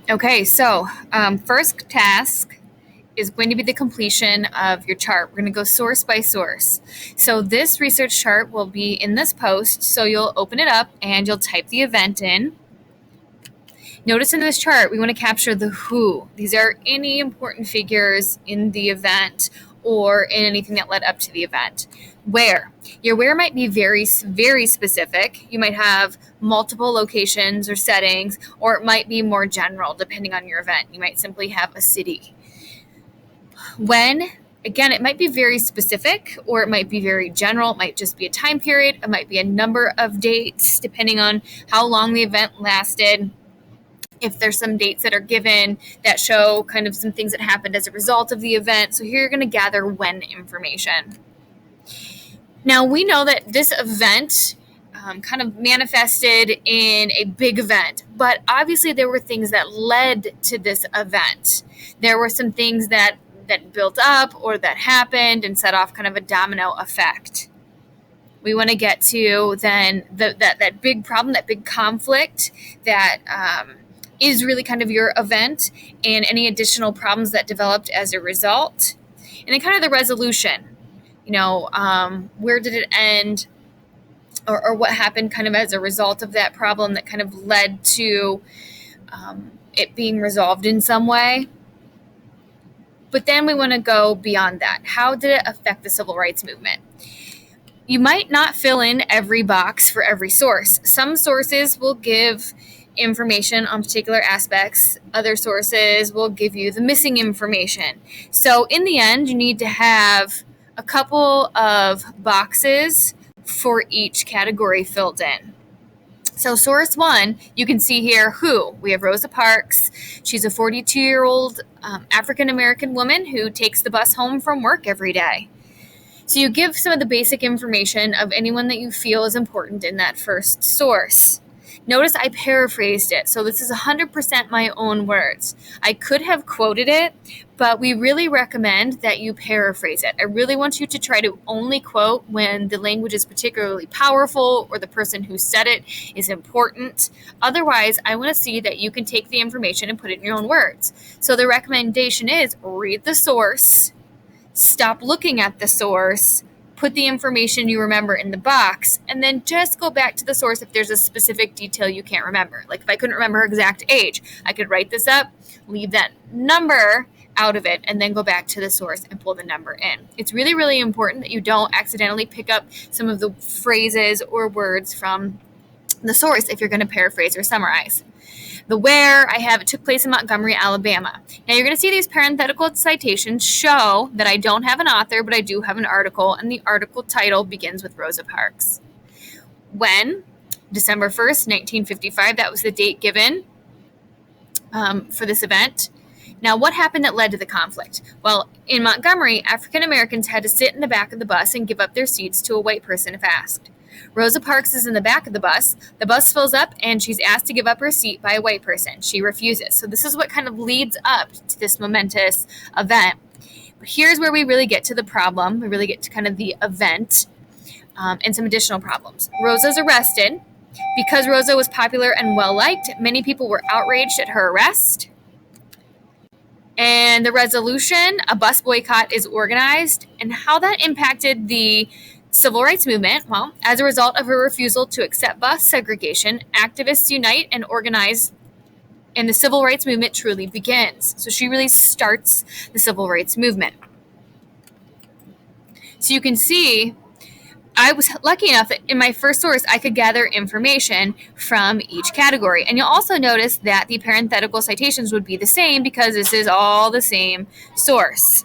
Okay, so first task is going to be the completion of your chart. We're going to go source by source. So this research chart will be in this post. So you'll open it up and you'll type the event in. Notice in this chart, we want to capture the who. These are any important figures in the event or in anything that led up to the event. Where. Your where might be very, very specific. You might have multiple locations or settings, or it might be more general depending on your event. You might simply have a city. When, again, it might be very specific or it might be very general. It might just be a time period. It might be a number of dates depending on how long the event lasted. If there's some dates that are given that show kind of some things that happened as a result of the event. So here you're going to gather when information. Now we know that this event kind of manifested in a big event, but obviously there were things that led to this event. There were some things that built up or that happened and set off kind of a domino effect. We want to get to then that big problem, that big conflict that is really kind of your event and any additional problems that developed as a result. And then kind of the resolution, where did it end or what happened kind of as a result of that problem that kind of led to it being resolved in some way. But then we want to go beyond that. How did it affect the civil rights movement? You might not fill in every box for every source. Some sources will give information on particular aspects. Other sources will give you the missing information. So in the end, you need to have a couple of boxes for each category filled in. So source one, you can see here who. We have Rosa Parks. She's a 42-year-old African-American woman who takes the bus home from work every day. So you give some of the basic information of anyone that you feel is important in that first source. Notice I paraphrased it, so this is 100% my own words. I could have quoted it, but we really recommend that you paraphrase it. I really want you to try to only quote when the language is particularly powerful or the person who said it is important. Otherwise, I want to see that you can take the information and put it in your own words. So the recommendation is read the source, stop looking at the source, put the information you remember in the box, and then just go back to the source if there's a specific detail you can't remember. Like if I couldn't remember her exact age, I could write this up, leave that number out of it, and then go back to the source and pull the number in. It's really, really important that you don't accidentally pick up some of the phrases or words from the source if you're going to paraphrase or summarize. The where, I have it took place in Montgomery, Alabama. Now you're going to see these parenthetical citations show that I don't have an author, but I do have an article, and the article title begins with Rosa Parks. When? December 1st, 1955. That was the date given for this event. Now, what happened that led to the conflict? Well, in Montgomery, African Americans had to sit in the back of the bus and give up their seats to a white person if asked. Rosa Parks is in the back of the bus. The bus fills up and she's asked to give up her seat by a white person. She refuses. So this is what kind of leads up to this momentous event. But here's where we really get to the problem. We really get to kind of the event and some additional problems. Rosa's arrested. Because Rosa was popular and well-liked, many people were outraged at her arrest. And the resolution, a bus boycott is organized. And how that impacted the civil rights movement, well, as a result of her refusal to accept bus segregation, activists unite and organize, and the civil rights movement truly begins. So she really starts the civil rights movement. So you can see, I was lucky enough that in my first source, I could gather information from each category. And you'll also notice that the parenthetical citations would be the same because this is all the same source.